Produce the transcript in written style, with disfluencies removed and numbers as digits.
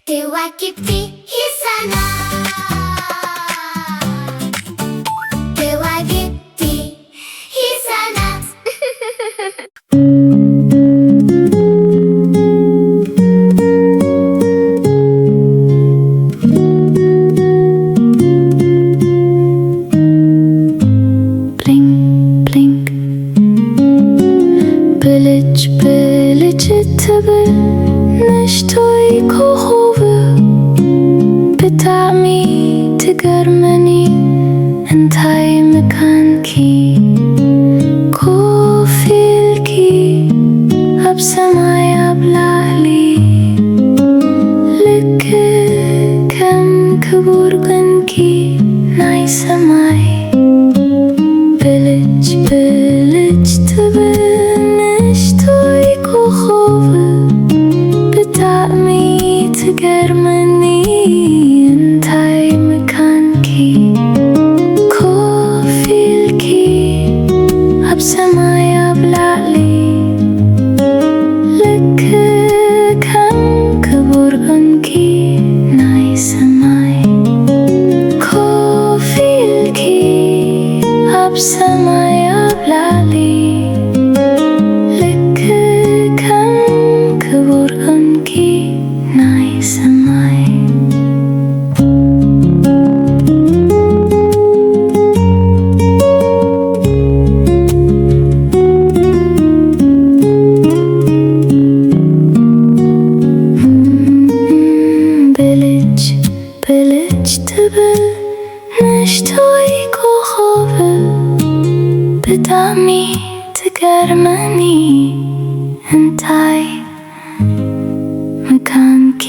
Kowakbti Hixanat. Kowakbti Hixanat. Blink, blink. ብልጭ ብልጭ ትብል ንእሽቶይ ኮኸብ ብጣዕሚ ትገርመኒ እንታይ ምካንኪ ኮፍ ኢልኪ ኣብ ሰማይ ኣብ ላዕሊ ልክ ከም ክቡር ዕንቂ ናይ ሰማይ ብልጭ ብልጭ ትብል ንእሽቶይ ኮኸብ ብጣዕሚ ትገርመኒ እንታይ ምካንኪ ኮፍ ኢልኪ ኣብ ሰማይ ኣብ ላዕሊ ልክ ከም ክቡር ዕንቂ ናይ ሰማይ ኮፍ ኢልኪ ኣብ ሰማይ ኣብ ላዕሊ ልክ ከም ክቡር ዕንቂ ናይ ሰማይ ብልጭ ብልጭ ትብል ንእሽቶይ ኮኸብ ብጣዕሚ ትገርመኒ እንታይ ምካንኪ